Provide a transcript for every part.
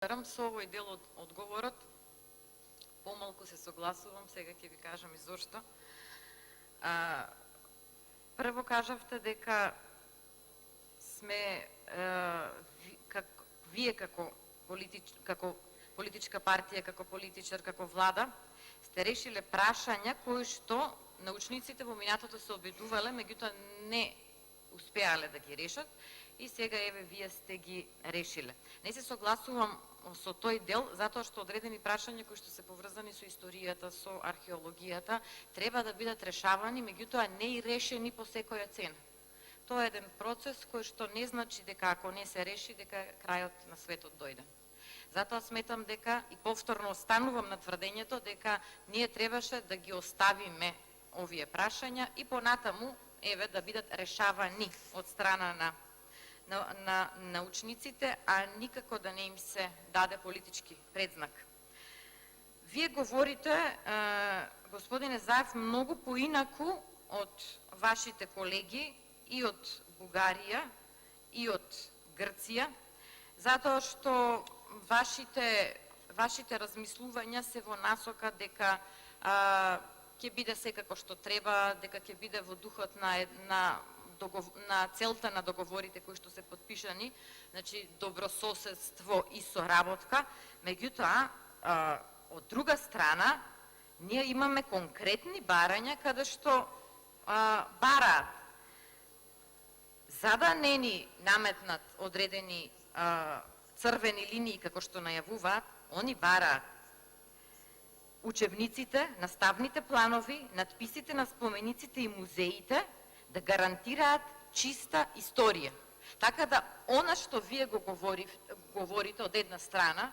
Со овој дел од одговорот помалку се согласувам, сега ќе ви кажам и зошто. Прво кажавте дека сме вие како политичка партија, како политичар, како влада сте решиле прашања кои што научниците во минатото се обидувале, меѓутоа не успеале да ги решат и сега еве вие сте ги решиле. Не се согласувам со тој дел, затоа што одредени прашања кои што се поврзани со историјата, со археологијата, треба да бидат решавани, меѓутоа не и решени по секоја цена. Тоа е еден процес кој што не значи дека ако не се реши, дека крајот на светот дојде. Затоа сметам дека, и повторно останувам на тврдењето, дека ние требаше да ги оставиме овие прашања и понатаму, еве, да бидат решавани од страна на научниците, а никако да не им се даде политички предзнак. Вие говорите, господине Заев, многу поинаку од вашите колеги и од Бугарија и од Грција, затоа што вашите размислувања се во насока дека ќе биде секако што треба, дека ќе биде во духот на целта на договорите кои што се подпишани, значи добрососедство и соработка, меѓутоа од друга страна ние имаме конкретни барања каде што бараат за да не ни наметнат одредени црвени линии како што најавуваат, они бараат учебниците, наставните планови, надписите на спомениците и музеите да гарантираат чиста историја. Така да, она што вие го говорите од една страна,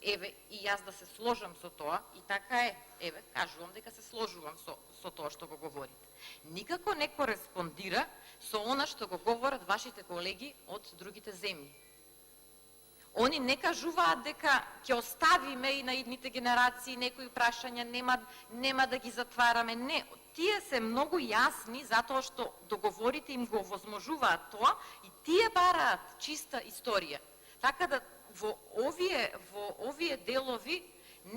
еве, и јас да се сложам со тоа, и така е, еве, кажувам дека се сложувам со тоа што го говорите. Никако не кореспондира со она што го говорат вашите колеги од другите земји. Они не кажуваат дека ќе оставиме и на идните генерации некои прашања, нема да ги затвараме. Не, тие се многу јасни затоа што договорите им го овозможуваат тоа и тие бараат чиста историја. Така да во овие делови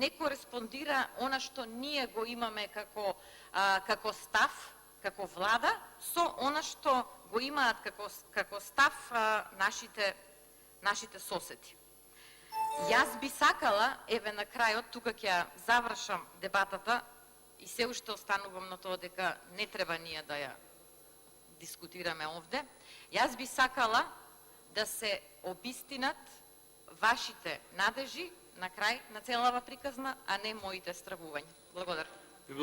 не кореспондира она што ние го имаме како став, како влада, со она што го имаат како став нашите соседи. Јас би сакала, еве на крајот, тука ќе завршам дебатата и се уште останувам на тоа дека не треба ние да ја дискутираме овде, јас би сакала да се обистинат вашите надежи на крај на целава приказна, а не моите стравувања. Благодарам.